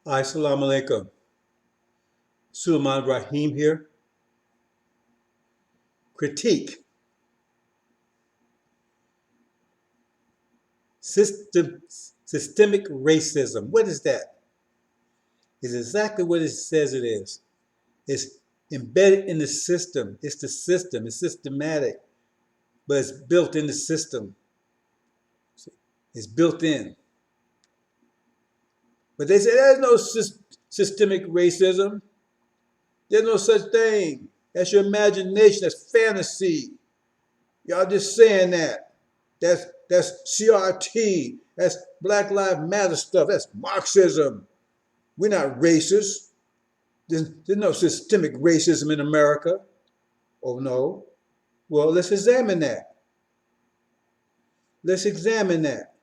Assalamu alaikum. Sulaiman Rahim here. Critique. System, Systemic racism. What is that? It's exactly what it says it is. It's embedded in the system. It's the system. It's systematic, but it's built in the system. It's built in. But they say there's no systemic racism. There's no such thing. That's your imagination. That's fantasy. Y'all just saying that. That's CRT. That's Black Lives Matter stuff. That's Marxism. We're not racist. There's no systemic racism in America. Oh no. Well, let's examine that. Let's examine that.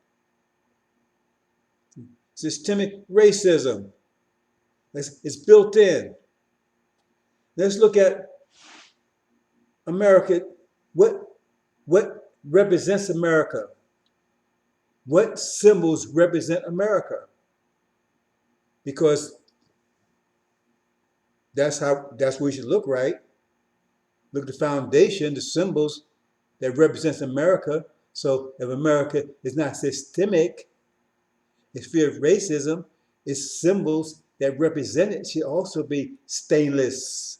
Systemic racism. It's built in. Let's look at America. What represents America? What symbols represent America? Because that's where we should look, right? Look at the foundation, the symbols that represents America. So if America is not systemic, its fear of racism, its symbols that represent it should also be stainless.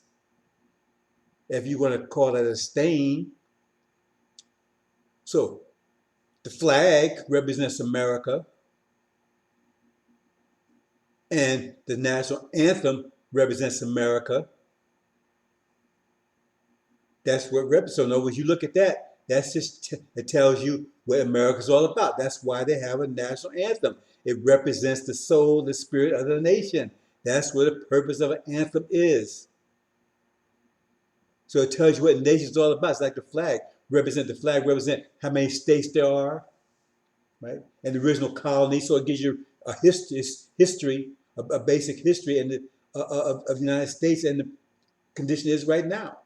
If you want to call it a stain. So the flag represents America, and the national anthem represents America. That's what represents. So in other words, you look at that, that's just, it tells you what America's all about. That's why they have a national anthem. It represents the soul, the spirit of the nation. That's what the purpose of an anthem is. So it tells you what the nation's all about. It's like the flag. The flag represent how many states there are, right? And the original colony. So it gives you a history, a basic history of the United States and the condition is right now.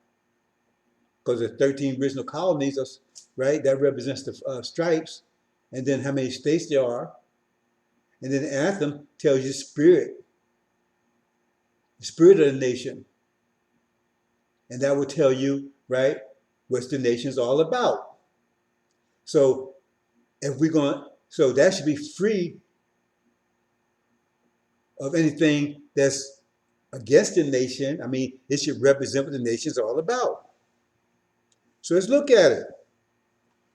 Because the 13 original colonies, right? That represents the stripes, and then how many states there are, and then the anthem tells you the spirit of the nation, and that will tell you, right, what the nation's all about. So so that should be free of anything that's against the nation. I mean, it should represent what the nation's all about. So let's look at it.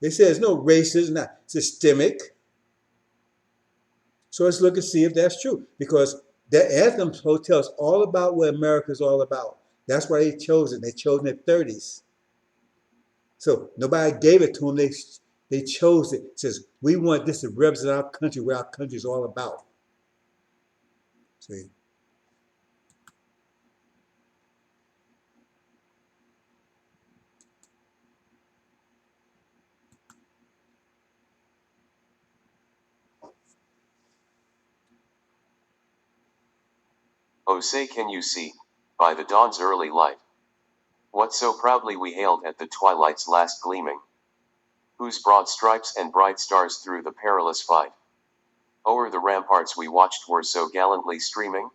It says no racism, not systemic. So let's look and see if that's true. Because the anthem tells us all about what America is all about. That's why they chose it. They chose it in the 30s. So nobody gave it to them. They chose it. It says, we want this to represent our country, what our country is all about. See? Oh say can you see, by the dawn's early light, what so proudly we hailed at the twilight's last gleaming, whose broad stripes and bright stars through the perilous fight, o'er the ramparts we watched were so gallantly streaming,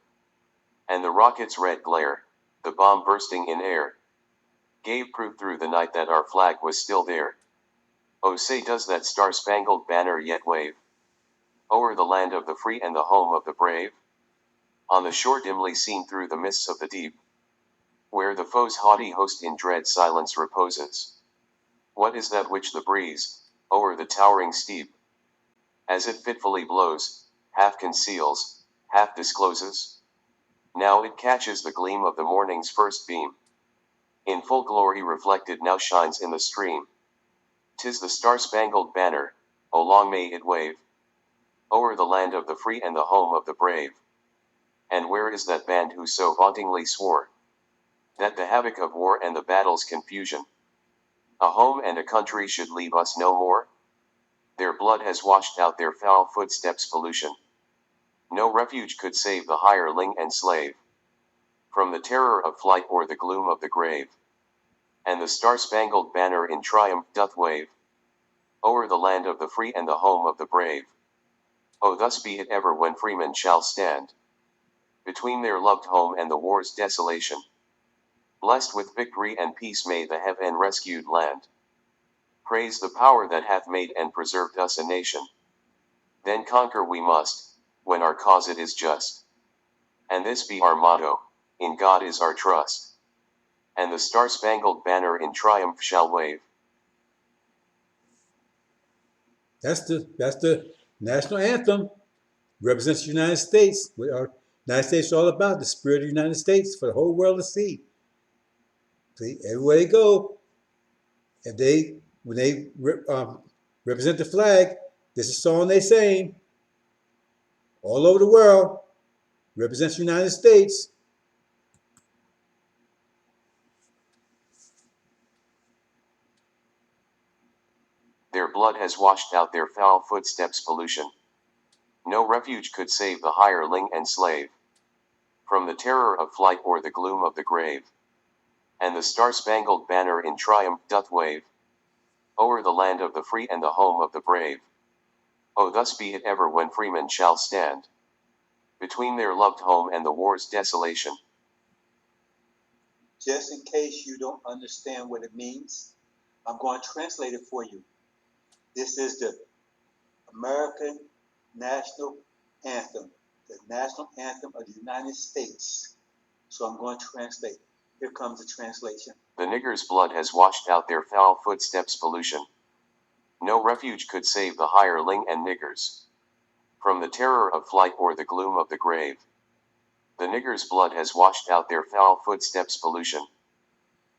and the rocket's red glare, the bomb bursting in air, gave proof through the night that our flag was still there. Oh say does that star-spangled banner yet wave, o'er the land of the free and the home of the brave? On the shore dimly seen through the mists of the deep, where the foe's haughty host in dread silence reposes. What is that which the breeze, o'er the towering steep, as it fitfully blows, half conceals, half discloses? Now it catches the gleam of the morning's first beam. In full glory reflected now shines in the stream. 'Tis the star-spangled banner, oh long may it wave, o'er the land of the free and the home of the brave. And where is that band who so vauntingly swore that the havoc of war and the battle's confusion, a home and a country should leave us no more? Their blood has washed out their foul footsteps' pollution. No refuge could save the hireling and slave from the terror of flight or the gloom of the grave. And the star-spangled banner in triumph doth wave o'er the land of the free and the home of the brave. Oh thus be it ever when freemen shall stand between their loved home and the war's desolation. Blessed with victory and peace may the heaven rescued land. Praise the power that hath made and preserved us a nation. Then conquer we must, when our cause it is just. And this be our motto, in God is our trust. And the star-spangled banner in triumph shall wave. That's the national anthem. Represents the United States. What our United States is all about, the spirit of the United States for the whole world to see. See, everywhere they go, if when they represent the flag, this is a song they sing all over the world. Represents the United States. Their blood has washed out their foul footsteps pollution. No refuge could save the hireling and slave from the terror of flight or the gloom of the grave. And the star-spangled banner in triumph doth wave o'er the land of the free and the home of the brave. Oh, thus be it ever when freemen shall stand between their loved home and the war's desolation. Just in case you don't understand what it means, I'm going to translate it for you. This is the American National Anthem, the national anthem of the United States. So I'm going to translate. Here comes the translation. The niggers' blood has washed out their foul footsteps pollution. No refuge could save the hireling and niggers from the terror of flight or the gloom of the grave. The niggers' blood has washed out their foul footsteps pollution.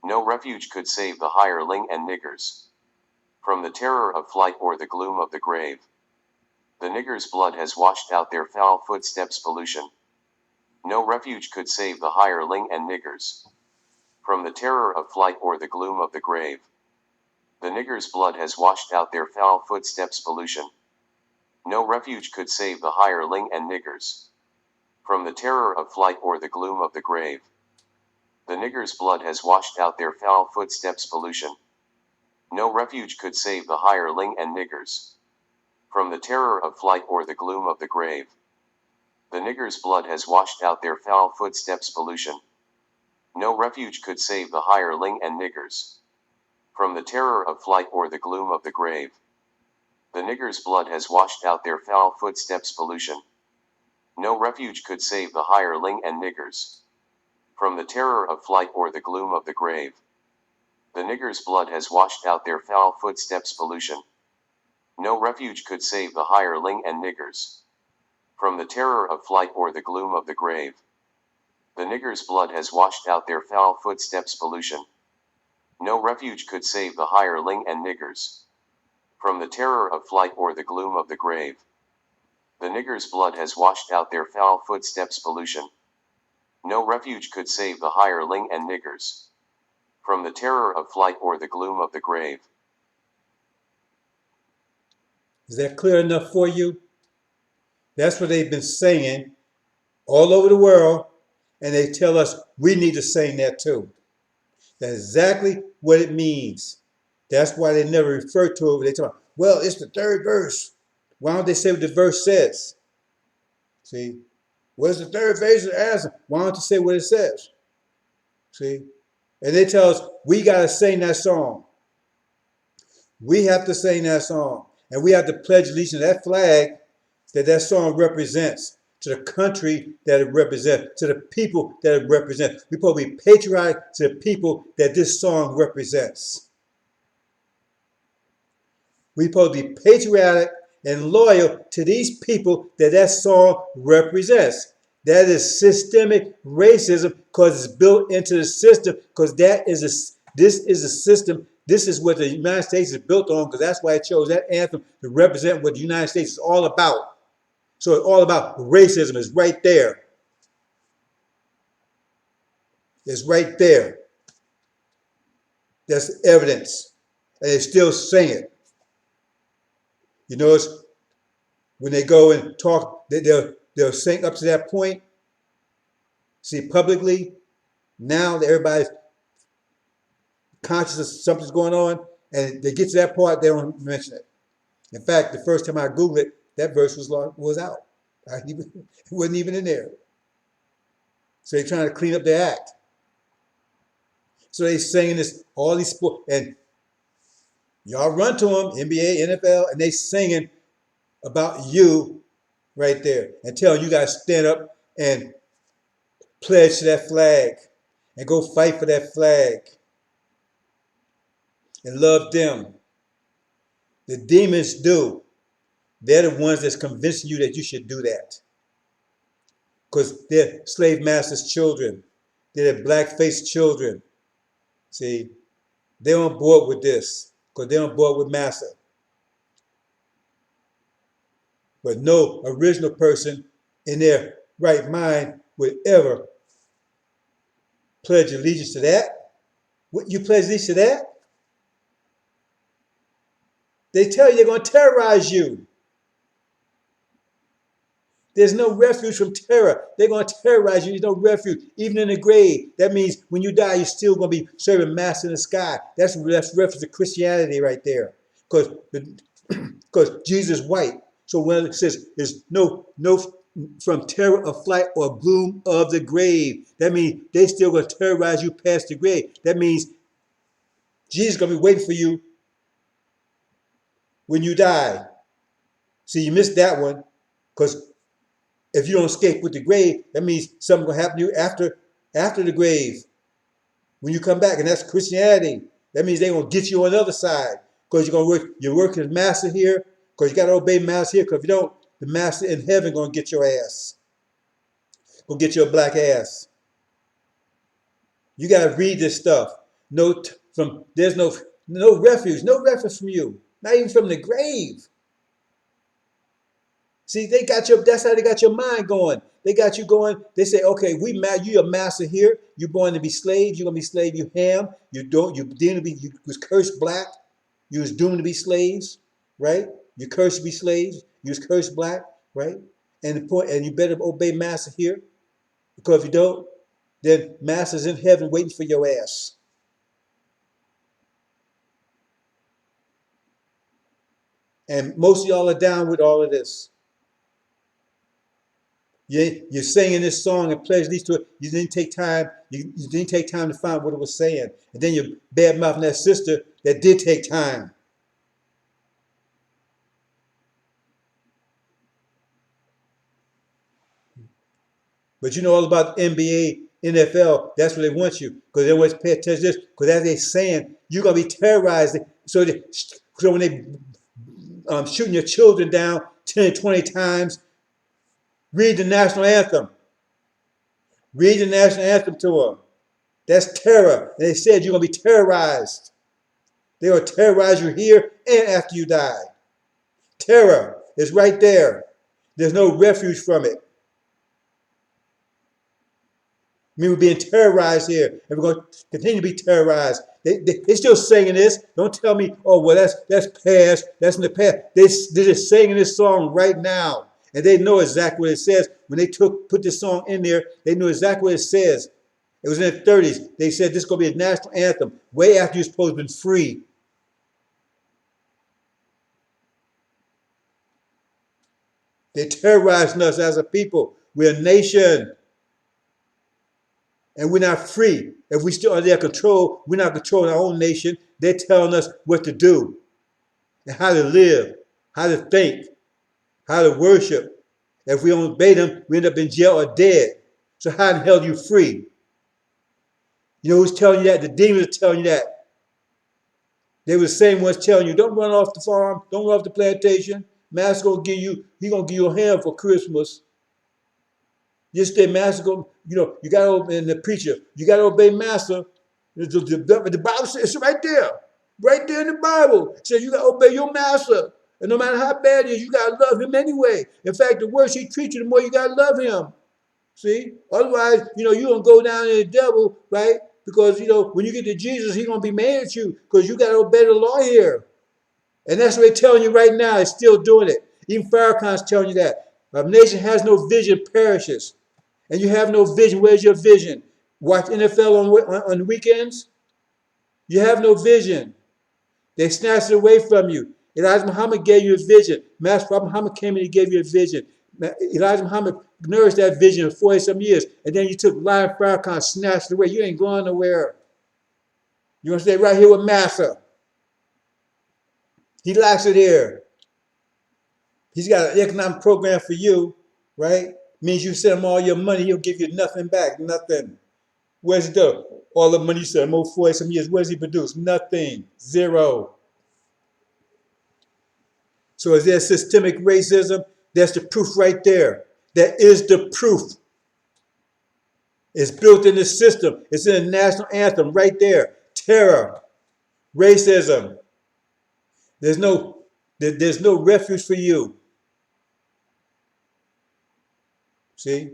No refuge could save the hireling and niggers from the terror of flight or the gloom of the grave. The niggers' blood has washed out their foul footsteps pollution. No refuge could save the hireling and niggers from the terror of flight or the gloom of the grave. The niggers' blood has washed out their foul footsteps pollution. No refuge could save the hireling and niggers from the terror of flight or the gloom of the grave. The niggers' blood has washed out their foul footsteps pollution. No refuge could save the hireling and niggers from the terror of flight or the gloom of the grave. The niggers' blood has washed out their foul footsteps pollution. No refuge could save the hireling and niggers from the terror of flight or the gloom of the grave. The niggers' blood has washed out their foul footsteps pollution. No refuge could save the hireling and niggers from the terror of flight or the gloom of the grave. The niggers' blood has washed out their foul footsteps pollution. No refuge could save the hireling and niggers from the terror of flight or the gloom of the grave. The niggers' blood has washed out their foul footsteps pollution. No refuge could save the hireling and niggers from the terror of flight or the gloom of the grave. The niggers' blood has washed out their foul footsteps pollution. No refuge could save the hireling and niggers from the terror of flight or the gloom of the grave. Is that clear enough for you? That's what they've been saying all over the world, and they tell us we need to sing that too. That's exactly what it means. That's why they never refer to it. They talk, well, it's the third verse. Why don't they say what the verse says? See, what's the third verse of the anthem? Why don't they say what it says? See, and they tell us we got to sing that song. We have to sing that song, and we have to pledge allegiance to that flag that song represents, to the country that it represents, to the people that it represents. We're supposed to be patriotic to the people that this song represents. We're supposed to be patriotic and loyal to these people that song represents. That is systemic racism because it's built into the system, because this is a system. This is what the United States is built on, because that's why it chose that anthem to represent what the United States is all about. So it's all about racism. It's right there. It's right there. That's evidence. And they still sing it. You notice when they go and talk, they'll sing up to that point. See, publicly, now that everybody's conscious of something's going on, and they get to that part, they don't mention it. In fact, the first time I Googled it, that verse was out. It wasn't even in there. So they're trying to clean up their act. So they singing this, all these sports, and y'all run to them, NBA, NFL, and they singing about you right there and telling you guys stand up and pledge to that flag and go fight for that flag and love them. The demons do. They're the ones that's convincing you that you should do that. Because they're slave masters' children. They're black-faced children. See, they're on board with this because they're on board with massa. But no original person in their right mind would ever pledge allegiance to that. What, you pledge allegiance to that? They tell you they're going to terrorize you. There's no refuge from terror. They're going to terrorize you. There's no refuge, even in the grave. That means when you die, you're still going to be serving Mass in the sky. That's reference to Christianity right there. Because Jesus is white. So when it says there's no from terror of flight or gloom of the grave, that means they still going to terrorize you past the grave. That means Jesus is going to be waiting for you when you die. See, you missed that one because if you don't escape with the grave, that means something will happen to you after the grave. When you come back, and that's Christianity. That means they're gonna get you on the other side. Because you're working as master here, because you gotta obey master here, because if you don't, the master in heaven gonna get your ass. Gonna get your black ass. You gotta read this stuff. There's no refuge from you. Not even from the grave. See, that's how they got your mind going. They got you going, they say, okay, you a master here, you're born to be slaves, you're gonna be slave, you ham, you was cursed black, you was doomed to be slaves, right? You cursed to be slaves, you was cursed black, right? And you better obey master here, because if you don't, then master's in heaven waiting for your ass. And most of y'all are down with all of this. You're singing this song and pledge these to it. You didn't take time. You didn't take time to find what it was saying, and then you're bad mouthing that sister that did take time. But you know all about NBA, NFL. That's where they want you because they always pay attention to this. Because as they're saying, you're gonna be terrorized. So when they shooting your children down 10, 20 times, read the national anthem. Read the national anthem to her. That's terror. And they said you're going to be terrorized. They will terrorize you here and after you die. Terror is right there. There's no refuge from it. I mean, we're being terrorized here, and we're going to continue to be terrorized. They're still singing this. Don't tell me, oh, well, that's past. That's in the past. They're just singing this song right now. And they know exactly what it says. When they put this song in there, they knew exactly what it says. It was in the 30s. They said this is going to be a national anthem way after you're supposed to have been free. They're terrorizing us as a people. We're a nation. And we're not free. If we still under their control, we're not controlling our own nation. They're telling us what to do and how to live, how to think, how to worship. If we don't obey them, we end up in jail or dead. So how in the hell are you free? You know who's telling you that? The demons are telling you that. They were the same ones telling you, don't run off the farm, don't run off the plantation. Master's gonna give you a ham for Christmas. Just say, Master, you gotta obey the preacher. You gotta obey Master. The Bible says it's right there in the Bible. It says you gotta obey your Master. And no matter how bad it is, you gotta love him anyway. In fact, the worse he treats you, the more you gotta love him. See? Otherwise, you're gonna go down to the devil, right? Because when you get to Jesus, he's gonna be mad at you because you gotta obey the law here. And that's what they're telling you right now. They're still doing it. Even Farrakhan's telling you that. A nation has no vision, perishes. And you have no vision. Where's your vision? Watch NFL on the weekends? You have no vision. They snatched it away from you. Elijah Muhammad gave you a vision. Master Prophet Muhammad came and he gave you a vision. Elijah Muhammad nourished that vision for 40 some years, and then you took Lion Farrakhan, snatched it away. You ain't going nowhere. You're gonna stay right here with Massa. He likes it here. He's got an economic program for you, right? Means you send him all your money, he'll give you nothing back, nothing. Where's it go? All the money you sent him over 40 some years, what does he produce? Nothing, zero. So is there systemic racism? That's the proof right there. That is the proof. It's built in the system. It's in the national anthem right there. Terror, racism. There's no refuge for you. See?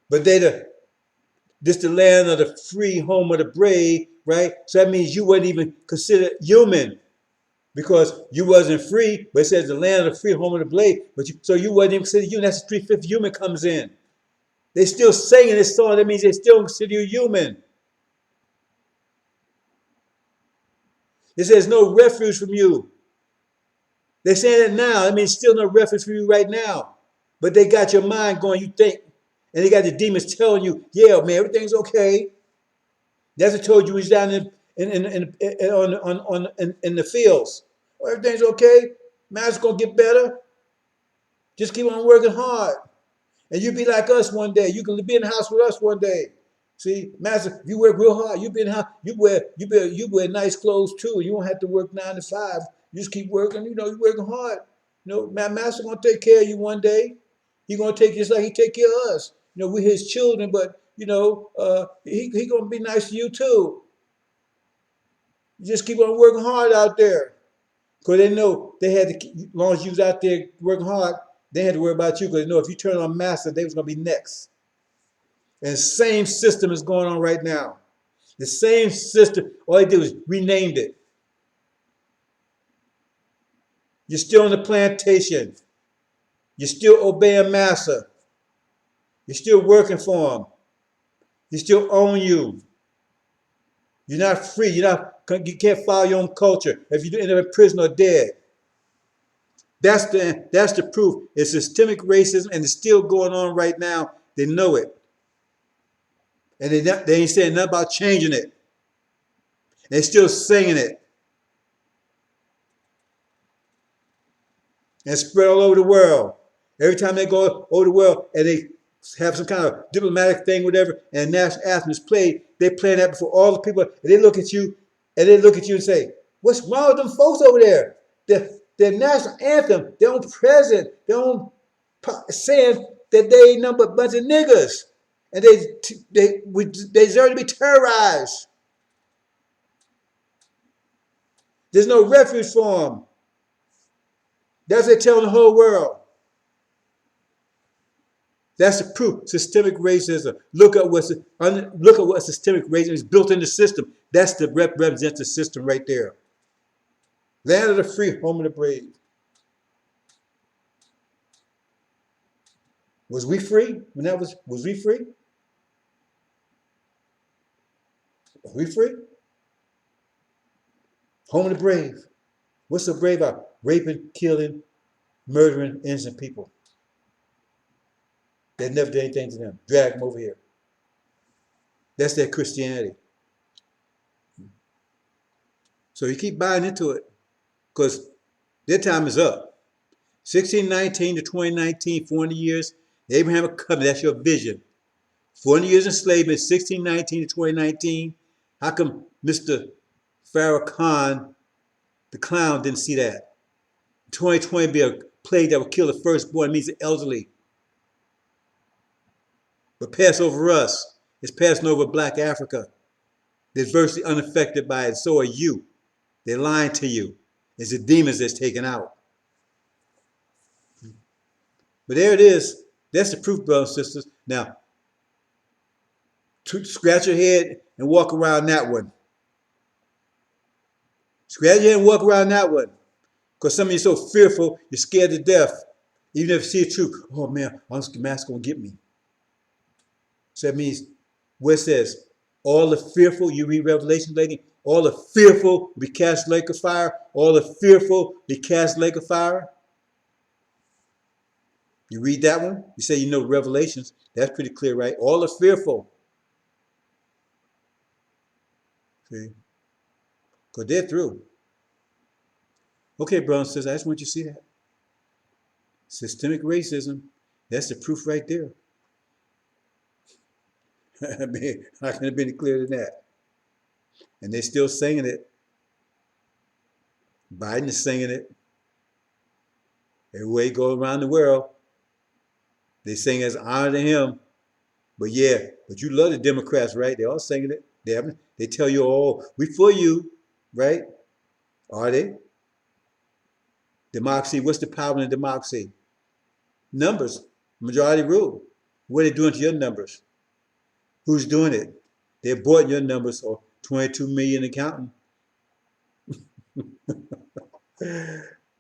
But this the land of the free, home of the brave, right? So that means you weren't even considered human because you wasn't free. But it says the land of the free, home of the brave. So you wasn't even considered human. That's the 3/5 human comes in. They still singing this song. That means they still consider you human. It says no refuge from you. They're saying it now. That means still no refuge for you right now. But they got your mind going. You think, and they got the demons telling you, yeah, man, everything's okay. That's what I told you. He's down in the fields. Oh, everything's okay. Man, it's gonna get better. Just keep on working hard. And you be like us one day. You can be in the house with us one day. See, Master, if you work real hard, you be in the house, you wear nice clothes too. You don't have to work 9 to 5. You just keep working, you're working hard. Master gonna take care of you one day. He gonna take you just like he take care of us. We're his children, but he gonna be nice to you too. You just keep on working hard out there. Because they know they had to, as long as you was out there working hard, they had to worry about you because they know if you turn on Master, they was going to be next. And the same system is going on right now. The same system, all they did was renamed it. You're still on the plantation. You're still obeying Master. You're still working for him. He still own you. You're not free. You can't follow your own culture if you end up in prison or dead. That's the proof. It's systemic racism, and it's still going on right now. They know it, and they ain't saying nothing about changing it. They're still singing it, and spread all over the world. Every time they go over the world and they have some kind of diplomatic thing, whatever, and national anthem is played, they play that before all the people, and they look at you, and say, "What's wrong with them folks over there? Their national anthem, their own president, their own saying that they ain't nothing but a bunch of niggas, and they deserve to be terrorized. There's no refuge for them." That's what they're telling the whole world. That's the proof. Systemic racism. Look at what systemic racism is built in the system. That's the represents the system right there. Land of the free, home of the brave. Was we free when that was we free? Was we free? Home of the brave. What's the brave about? Raping, killing, murdering innocent people. They never did anything to them. Drag them over here. That's their Christianity. So you keep buying into it because their time is up. 1619 to 2019, 400 years, the Abrahamic covenant, that's your vision. 400 years enslavement, 1619 to 2019. How come Mr. Farrakhan, the clown, didn't see that? 2020 be a plague that will kill the firstborn, means the elderly. But pass over us. It's passing over Black Africa. They're virtually unaffected by it. So are you. They're lying to you. It's the demons that's taken out. But there it is. That's the proof, brothers and sisters. Now, scratch your head and walk around that one. Scratch your head and walk around that one. Because some of you are so fearful, you're scared to death. Even if you see the truth. Oh man, Master gonna get me. So that means where it says, all the fearful, you read Revelation, lady, all the fearful will be cast lake of fire. All the fearful be cast lake of fire. You read that one, you say you know Revelations, that's pretty clear, right? All are fearful. See? Because they're through. Okay, brothers and sisters, I just want you to see that. Systemic racism, that's the proof right there. I mean, I couldn't have been clearer than that. And they're still singing it. Biden is singing it. Everywhere he goes around the world, they sing as honor to him. But yeah, but you love the Democrats, right? They all singing it. They tell you, oh, we for you, right? Are they? Democracy, what's the power in democracy? Numbers, majority rule. What are they doing to your numbers? Who's doing it? They're boarding your numbers, or 22 million accounting.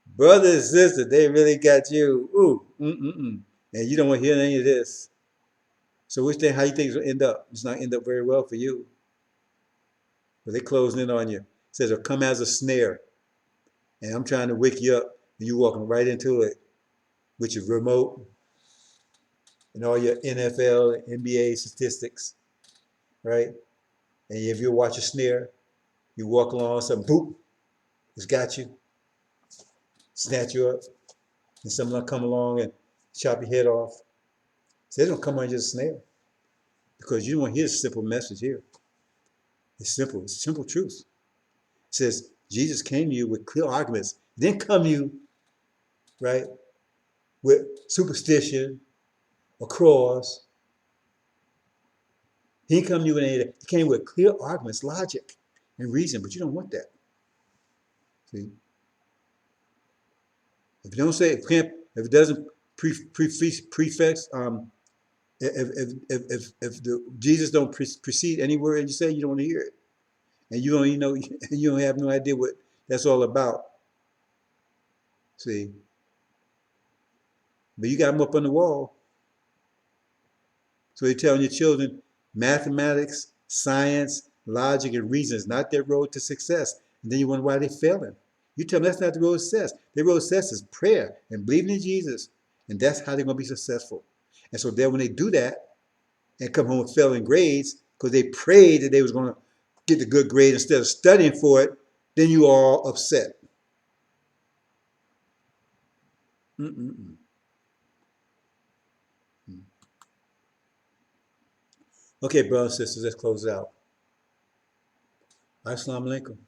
Brother and sister, they really got you. Ooh, and you don't want to hear any of this. So which thing, how you think it's gonna end up? It's not end up very well for you. But they closing in on you. It says it'll come as a snare. And I'm trying to wake you up, and you walking right into it with your remote and all your NFL and NBA statistics, right? And if you watch a snare, you walk along, something, boop, it's got you, snatch you up, and someone will come along and chop your head off. So they don't come on just a snare because you don't want to hear the simple message here. It's simple. It's simple truth. It says Jesus came to you with clear arguments. Then come you, right, with superstition, a cross. He didn't come to you with any of that. He came with clear arguments, logic, and reason, but you don't want that. See? If you don't say, if it doesn't prefix, if Jesus don't precede any word you say, you don't want to hear it, and you don't even know, you don't have no idea what that's all about. See, but you got them up on the wall, so you're telling your children mathematics, science, logic, and reason is not their road to success, and then you wonder why they're failing. You tell them that's not the road to success. Their road to success is prayer and believing in Jesus, and that's how they're going to be successful. And so then when they do that and come home with failing grades because they prayed that they was going to get the good grade instead of studying for it, then you are all upset. Mm-mm-mm. Okay, brothers and sisters, let's close it out. Assalamu alaikum.